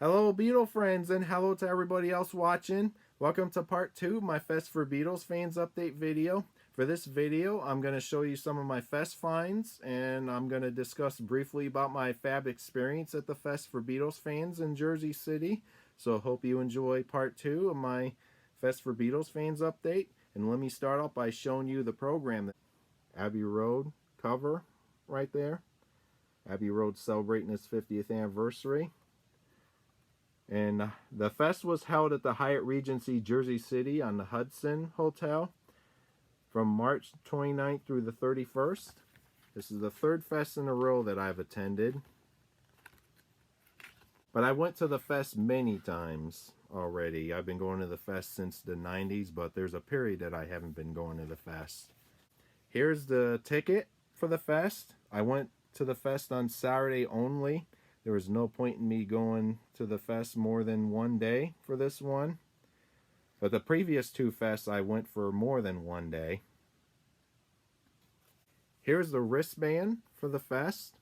Hello Beatle friends, and hello to everybody else watching. Welcome to part 2 of my Fest for Beatles fans update video. For this video, I'm going to show you some of my Fest finds, and I'm going to discuss briefly about my fab experience at the Fest for Beatles fans in Jersey City. So hope you enjoy part 2 of my Fest for Beatles fans update. And let me start off by showing you the program. Abbey Road cover right there. Abbey Road celebrating its 50th anniversary. And the fest was held at the Hyatt Regency Jersey City on the Hudson Hotel from March 29th through the 31st. This is the third fest in a row that I've attended. But I went to the fest many times already. I've been going to the fest since the 90s, but there's a period that I haven't been going to the fest. Here's the ticket for the fest. I went to the fest on Saturday only. There was no point in me going to the fest more than one day for this one. But the previous two fests I went for more than one day. Here's the wristband for the fest.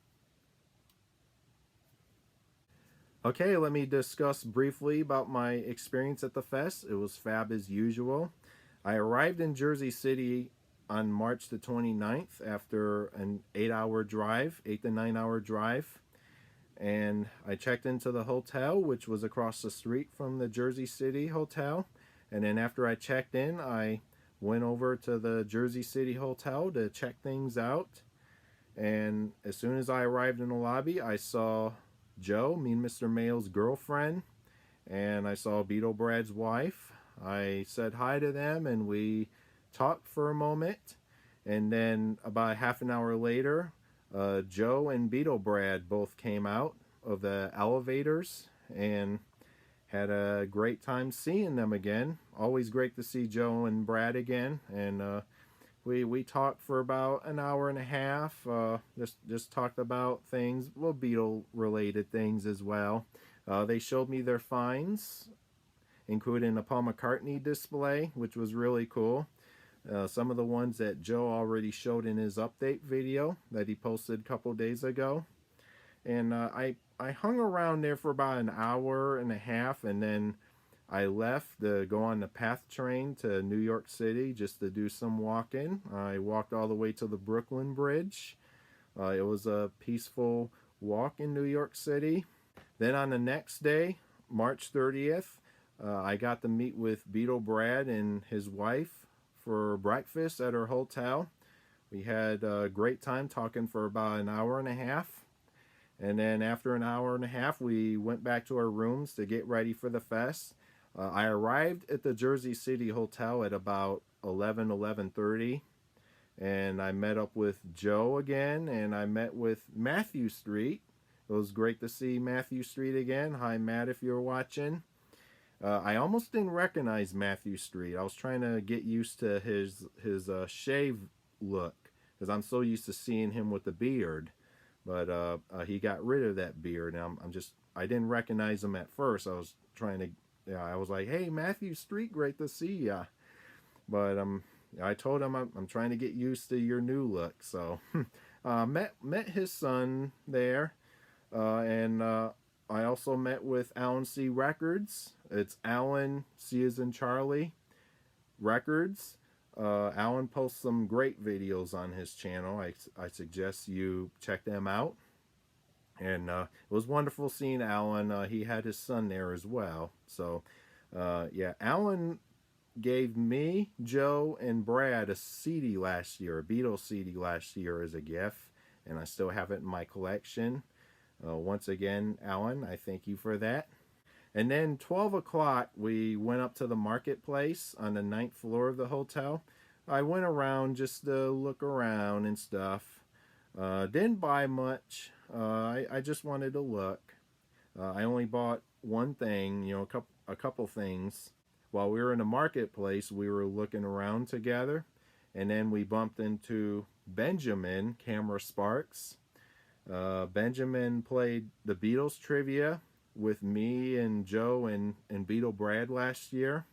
Okay, let me discuss briefly about my experience at the fest. It was fab as usual. I arrived in Jersey City on March the 29th after an 8 to 9 hour drive. And I checked into the hotel, which was across the street from the Jersey City Hotel. And then after I checked in, I went over to the Jersey City Hotel to check things out. And as soon as I arrived in the lobby, I saw Joe, me and Mr. Mayo's girlfriend, and I saw Beatlebrad's wife. I said hi to them, and we talked for a moment. And then about half an hour later, Joe and Beatlebrad both came out of the elevators and had a great time seeing them again. Always great to see Joe and Brad again. And we talked for about an hour and a half. Just talked about things, well, Beatle related things as well. They showed me their finds, including a Paul McCartney display, which was really cool. Some of the ones that Joe already showed in his update video that he posted a couple days ago. And I hung around there for about an hour and a half, and then I left to go on the PATH train to New York City just to do some walking. I walked all the way to the Brooklyn Bridge. It was a peaceful walk in New York City. Then on the next day, March 30th, I got to meet with Beatlebrad and his wife for breakfast at her hotel. We had a great time talking for about an hour and a half. And then after an hour and a half, we went back to our rooms to get ready for the fest. I arrived at the Jersey City Hotel at about 11:30. And I met up with Joe again, and I met with Matthew Street. It was great to see Matthew Street again. Hi, Matt, if you're watching. I almost didn't recognize Matthew Street. I was trying to get used to his shave look, because I'm so used to seeing him with the beard. But he got rid of that beard, and I didn't recognize him at first. I was trying to, I was like, hey, Matthew Street, great to see ya. But I told him I'm trying to get used to your new look. So met his son there, and I also met with Alan C. Records. It's Alan C as in Charlie Records. Alan posts some great videos on his channel. I suggest you check them out. And it was wonderful seeing Alan. He had his son there as well. So yeah, Alan gave me, Joe, and Brad a CD last year, a Beatles CD last year as a gift. And I still have it in my collection. Once again, Alan, I thank you for that. And then 12 o'clock, we went up to the marketplace on the 9th floor of the hotel. I went around just to look around and stuff. Didn't buy much. I just wanted to look. I only bought one thing, you know, a couple things. While we were in the marketplace, we were looking around together. And then we bumped into Benjamin, Camera Sparks. Benjamin played the Beatles trivia with me and Joe and Beatlebrad last year.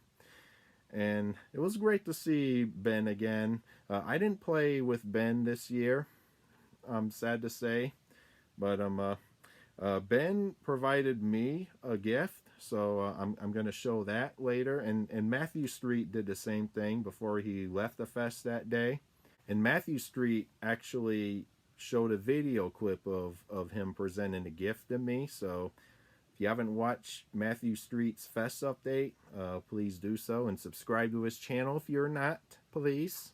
And it was great to see Ben again. I didn't play with Ben this year, I'm sad to say. But Ben provided me a gift, so I'm going to show that later. And Matthew Street did the same thing before he left the fest that day. And Matthew Street actually showed a video clip of him presenting a gift to me. So if you haven't watched Matthew Street's fest update, please do so and subscribe to his channel if you're not, please.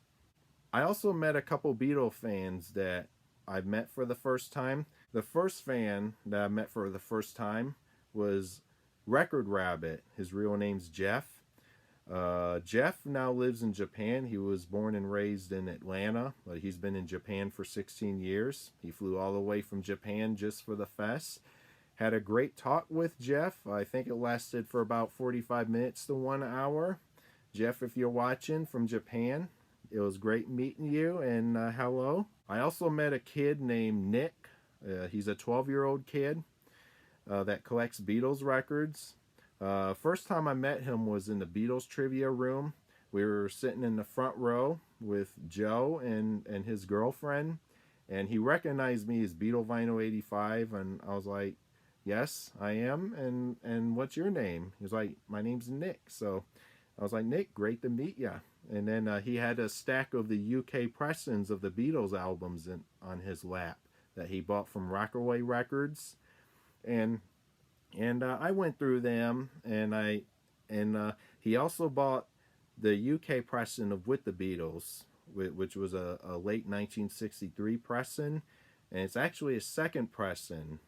I also met a couple Beatle fans that I've met for the first time. The first fan that I met for the first time was Record Rabbit. His real name's Jeff. Jeff now lives in Japan. He was born and raised in Atlanta, but he's been in Japan for 16 years. He flew all the way from Japan just for the fest. Had a great talk with Jeff. I think it lasted for about 45 minutes to 1 hour. Jeff, if you're watching from Japan, it was great meeting you, and hello. I also met a kid named Nick. He's a 12-year-old kid that collects Beatles records. First time I met him was in the Beatles trivia room. We were sitting in the front row with Joe and his girlfriend, and he recognized me as Beatle Vinyl 85, and I was like, yes, I am, and what's your name? He was like, my name's Nick. So I was like, Nick, great to meet ya. And then he had a stack of the UK pressings of the Beatles albums on his lap that he bought from Rockaway Records, and I went through them, and he also bought the UK pressing of With the Beatles, which was a late 1963 pressing, and it's actually a second pressing,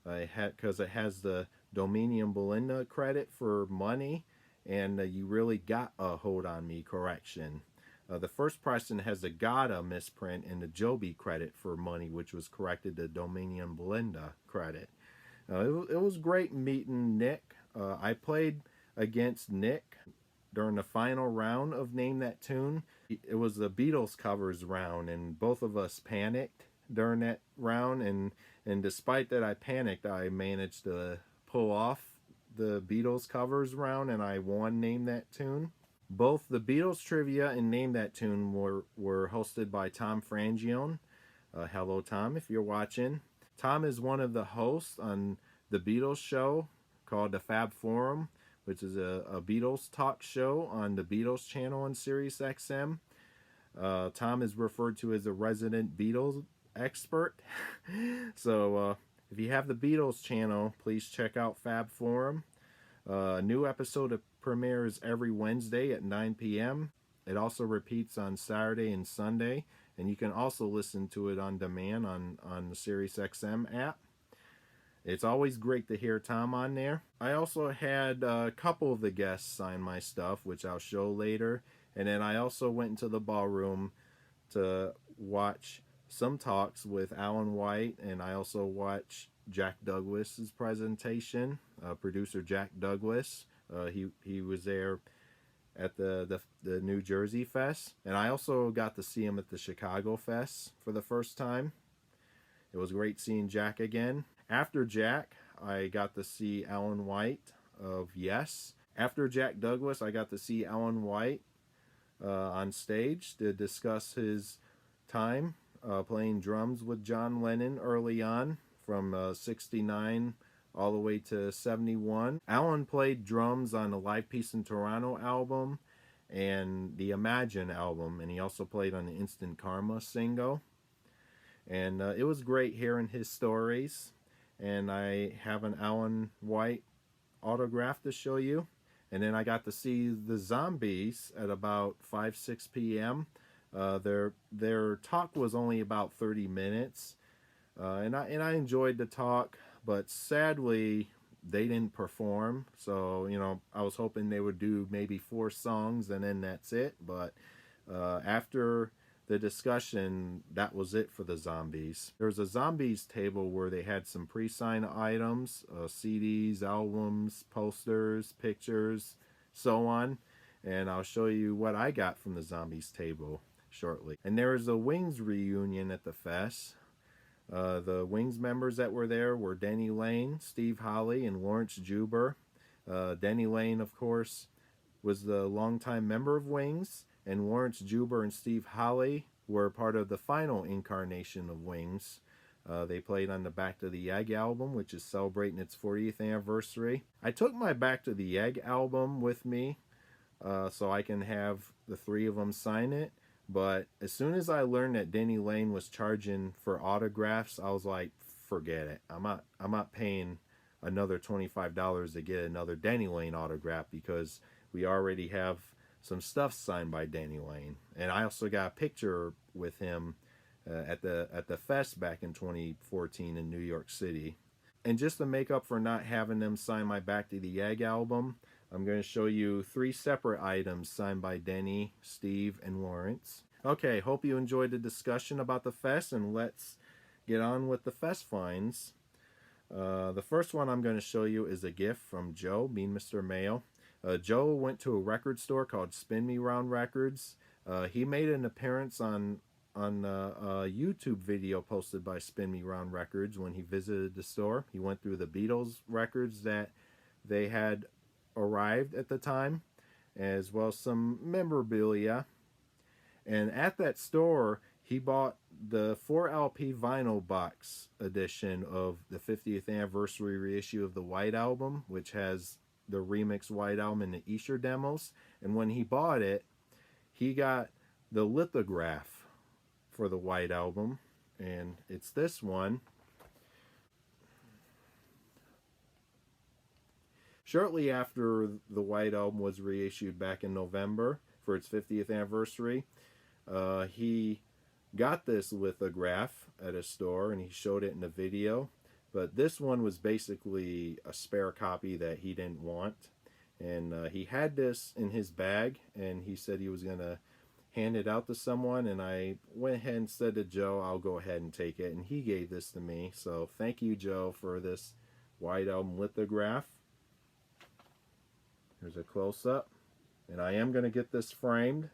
because it has the Dominion Belinda credit for Money, and you really got a Hold on Me correction. The first pressing has the Gotta misprint and the Joby credit for Money, which was corrected to Dominion Belinda credit. It was great meeting Nick. I played against Nick during the final round of Name That Tune. It was the Beatles covers round, and both of us panicked during that round, and despite that I panicked, I managed to pull off the Beatles covers round, and I won Name That Tune. Both the Beatles trivia and Name That Tune were hosted by Tom Frangione. Hello, Tom, if you're watching. Tom is one of the hosts on the Beatles show called the Fab Forum, which is a Beatles talk show on the Beatles channel on Sirius XM. Tom is referred to as a resident Beatles expert. So if you have the Beatles channel, please check out Fab Forum. A new episode premieres every Wednesday at 9 p.m. It also repeats on Saturday and Sunday, and you can also listen to it on demand on the SiriusXM app. It's always great to hear Tom on there. I also had a couple of the guests sign my stuff, which I'll show later. And then I also went into the ballroom to watch some talks with Alan White, and I also watched Jack Douglas's presentation, producer Jack Douglas. He was there at the New Jersey Fest, and I also got to see him at the Chicago Fest for the first time. It was great seeing Jack again. After Jack, I got to see Alan White of Yes. After Jack Douglas, I got to see Alan White on stage to discuss his time playing drums with John Lennon early on, from 69 all the way to 71. Alan played drums on the Live Peace in Toronto album and the Imagine album, and he also played on the Instant Karma single. And it was great hearing his stories. And I have an Alan White autograph to show you. And then I got to see the Zombies at about 5-6 p.m. Their talk was only about 30 minutes. And I enjoyed the talk, but sadly they didn't perform. So, you know, I was hoping they would do maybe 4 songs and then that's it. But after the discussion, that was it for the Zombies. There was a Zombies table where they had some pre-signed items, CDs, albums, posters, pictures, so on. And I'll show you what I got from the Zombies table shortly. And there was a Wings reunion at the fest. The Wings members that were there were Denny Lane, Steve Holley, and Lawrence Juber. Denny Lane, of course, was the longtime member of Wings, and Lawrence Juber and Steve Holley were part of the final incarnation of Wings. They played on the Back to the Egg album, which is celebrating its 40th anniversary. I took my Back to the Egg album with me so I can have the three of them sign it. But as soon as I learned that Denny Lane was charging for autographs, I was like, forget it. I'm not paying another $25 to get another Denny Lane autograph, because we already have some stuff signed by Denny Lane. And I also got a picture with him at the fest back in 2014 in New York City. And just to make up for not having them sign my Back to the Egg album, I'm going to show you 3 separate items signed by Denny, Steve, and Lawrence. Okay, hope you enjoyed the discussion about the fest, and let's get on with the fest finds. The first one I'm going to show you is a gift from Joe, Mean Mr. Mail. Joe went to a record store called Spin Me Round Records. He made an appearance on a YouTube video posted by Spin Me Round Records when he visited the store. He went through the Beatles records that they had arrived at the time, as well as some memorabilia. And at that store, he bought the 4 LP vinyl box edition of the 50th anniversary reissue of the White Album, which has the remix White Album and the Easter demos. And when he bought it, he got the lithograph for the White Album, and it's this one. Shortly after the White Album was reissued back in November for its 50th anniversary, he got this lithograph at a store and he showed it in the video. But this one was basically a spare copy that he didn't want. And he had this in his bag, and he said he was going to hand it out to someone. And I went ahead and said to Joe, I'll go ahead and take it. And he gave this to me. So thank you, Joe, for this White Album lithograph. Here's a close-up. And I am going to get this framed.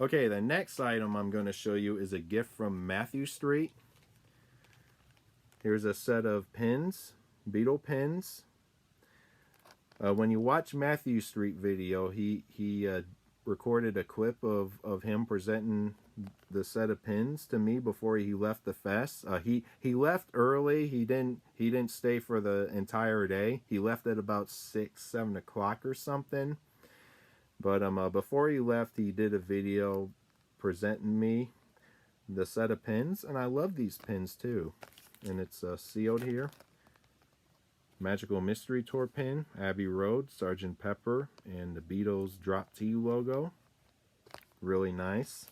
Okay, the next item I'm going to show you is a gift from Matthew Street. Here's a set of pins, Beatle pins. When you watch Matthew Street video, he recorded a clip of him presenting the set of pins to me before he left the fest. He left early. He didn't stay for the entire day. He left at about 6-7 o'clock or something. But before he left, he did a video presenting me the set of pins, and I love these pins too. And it's sealed here. Magical Mystery Tour pin, Abbey Road, Sgt. Pepper, and the Beatles Drop T logo. Really nice.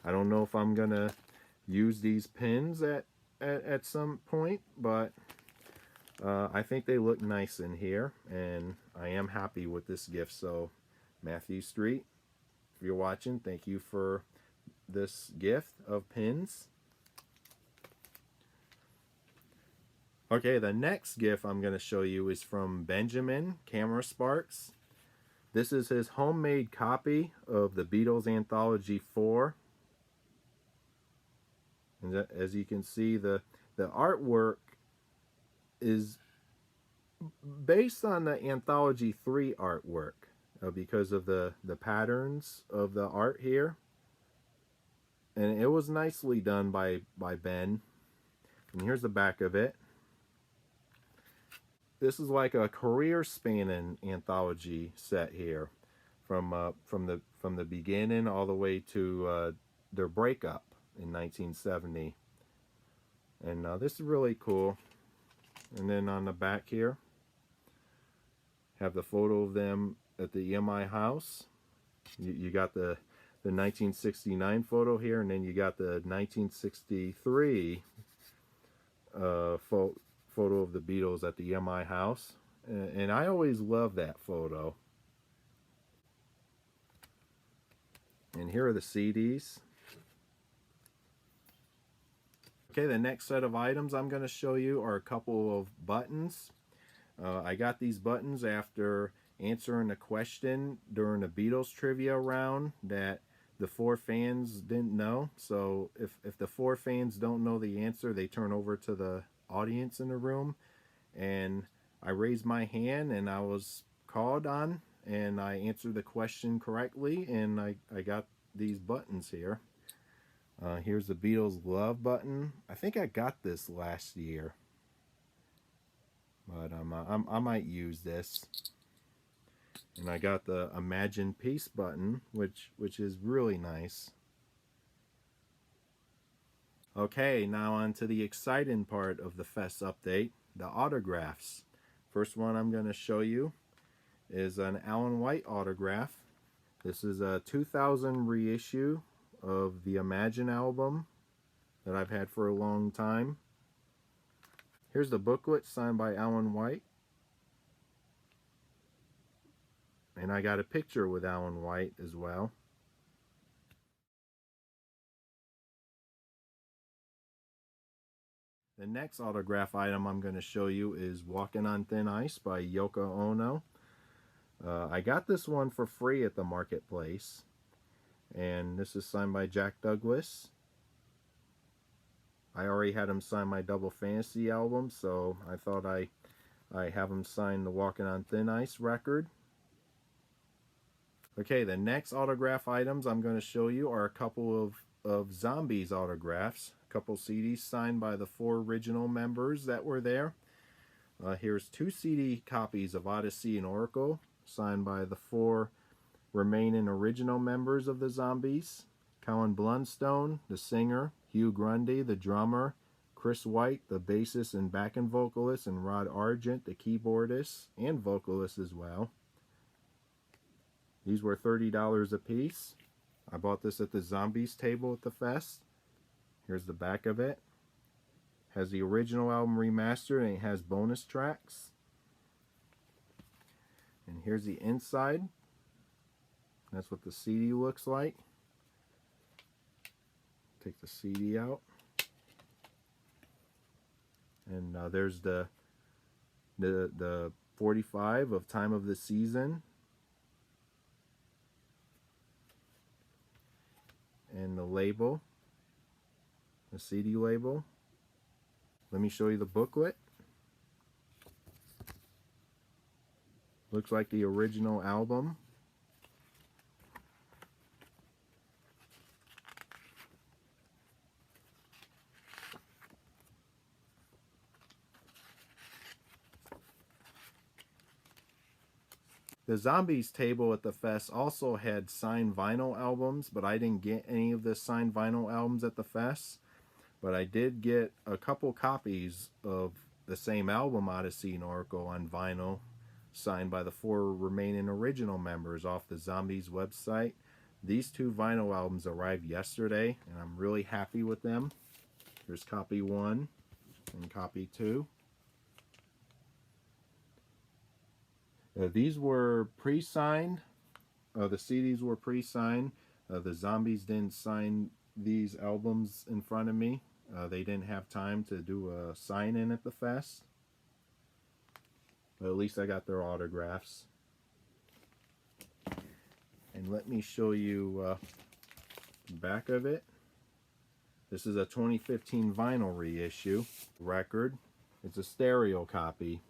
I don't know if I'm gonna use these pins at some point, but I think they look nice in here, and I am happy with this gift. So Matthew Street, if you're watching, thank you for this gift of pins. Okay, the next gift I'm going to show you is from Benjamin Camera Sparks. This is his homemade copy of the Beatles Anthology 4. And as you can see, the artwork is based on the Anthology 3 artwork because of the patterns of the art here. And it was nicely done by Ben. And here's the back of it. This is like a career-spanning anthology set here, from the beginning all the way to their breakup in 1970. And this is really cool. And then on the back here, have the photo of them at the EMI house. You got the 1969 photo here, and then you got the 1963 photo of the Beatles at the EMI house. And I always love that photo. And here are the CDs. Okay, the next set of items I'm going to show you are a couple of buttons. I got these buttons after answering a question during the Beatles trivia round that the 4 fans didn't know. So if the 4 fans don't know the answer, they turn over to the audience in the room, and I raised my hand and I was called on, and I answered the question correctly, and I got these buttons here. Here's the Beatles love button. I think I got this last year, but I might use this. And I got the Imagine Peace button, which is really nice. Okay, now on to the exciting part of the Fest update, the autographs. First one I'm going to show you is an Alan White autograph. This is a 2000 reissue of the Imagine album that I've had for a long time. Here's the booklet signed by Alan White. And I got a picture with Alan White as well. The next autograph item I'm going to show you is Walking on Thin Ice by Yoko Ono. I got this one for free at the marketplace. And this is signed by Jack Douglas. I already had him sign my Double Fantasy album, so I thought I have him sign the Walking on Thin Ice record. Okay, the next autograph items I'm going to show you are a couple of Zombies autographs. A couple CDs signed by the 4 original members that were there. Here's 2 CD copies of Odyssey and Oracle, signed by the 4 remaining original members of the Zombies. Colin Blunstone, the singer, Hugh Grundy, the drummer, Chris White, the bassist and backing vocalist, and Rod Argent, the keyboardist and vocalist as well. These were $30 a piece. I bought this at the Zombies table at the Fest. Here's the back of it. Has the original album remastered, and it has bonus tracks. And here's the inside. That's what the CD looks like. Take the CD out. And there's the 45 of Time of the Season. And the label, the CD label. Let me show you the booklet. Looks like the original album. The Zombies table at the Fest also had signed vinyl albums, but I didn't get any of the signed vinyl albums at the Fest. But I did get a couple copies of the same album, Odyssey and Oracle, on vinyl, signed by the 4 remaining original members off the Zombies website. These 2 vinyl albums arrived yesterday, and I'm really happy with them. Here's copy 1 and copy 2. These were pre-signed. The CDs were pre-signed. The Zombies didn't sign these albums in front of me. They didn't have time to do a sign-in at the Fest. But at least I got their autographs. And let me show you the back of it. This is a 2015 vinyl reissue record. It's a stereo copy.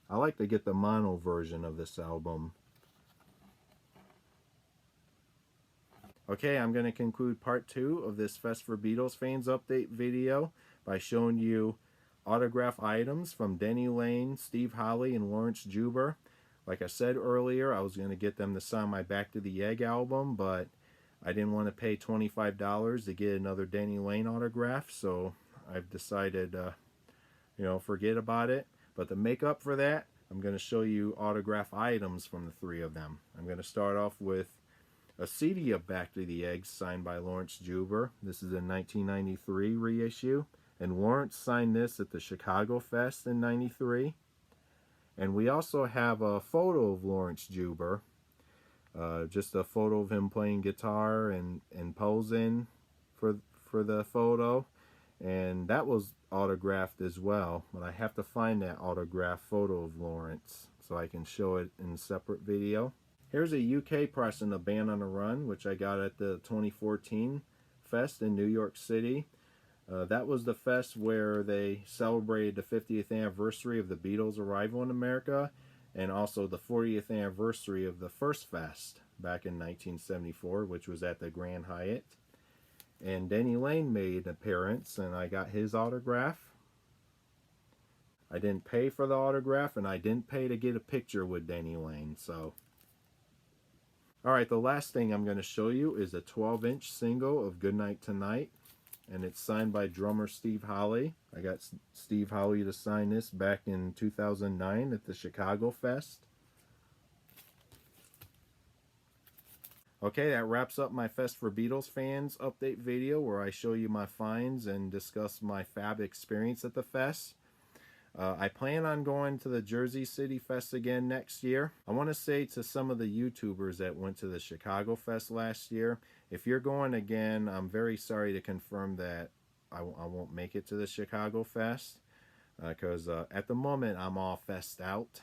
I like to get the mono version of this album. Okay, I'm going to conclude part 2 of this Fest for Beatles fans update video by showing you autograph items from Denny Lane, Steve Holley, and Lawrence Juber. Like I said earlier, I was going to get them to sign my Back to the Egg album, but I didn't want to pay $25 to get another Denny Lane autograph, so I've decided, forget about it. But to make up for that, I'm going to show you autograph items from the 3 of them. I'm going to start off with a CD of Back to the Eggs signed by Lawrence Juber. This is a 1993 reissue. And Lawrence signed this at the Chicago Fest in '93. And we also have a photo of Lawrence Juber. Just a photo of him playing guitar and posing for the photo. And that was autographed as well, but I have to find that autographed photo of Lawrence so I can show it in a separate video. Here's a UK pressing of Band on the Run, which I got at the 2014 Fest in New York City. That was the fest where they celebrated the 50th anniversary of the Beatles' arrival in America, and also the 40th anniversary of the first fest. back in 1974, which was at the Grand Hyatt. And Denny Laine made an appearance, and I got his autograph. I didn't pay for the autograph, and I didn't pay to get a picture with Denny Laine. So, alright, the last thing I'm going to show you is a 12-inch single of Goodnight Tonight. And it's signed by drummer Steve Holley. I got Steve Holley to sign this back in 2009 at the Chicago Fest. Okay, that wraps up my Fest for Beatles fans update video where I show you my finds and discuss my fab experience at the Fest. I plan on going to the Jersey City Fest again next year. I want to say to some of the YouTubers that went to the Chicago Fest last year, if you're going again, I'm very sorry to confirm that I won't make it to the Chicago Fest because at the moment I'm all fest out.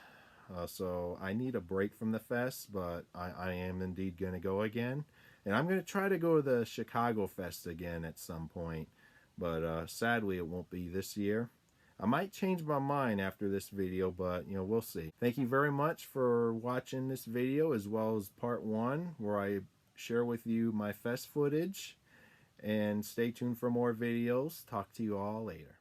So I need a break from the Fest, but I am indeed going to go again. And I'm going to try to go to the Chicago Fest again at some point, but sadly it won't be this year. I might change my mind after this video, but you know, we'll see. Thank you very much for watching this video as well as part 1 where I share with you my Fest footage. And stay tuned for more videos. Talk to you all later.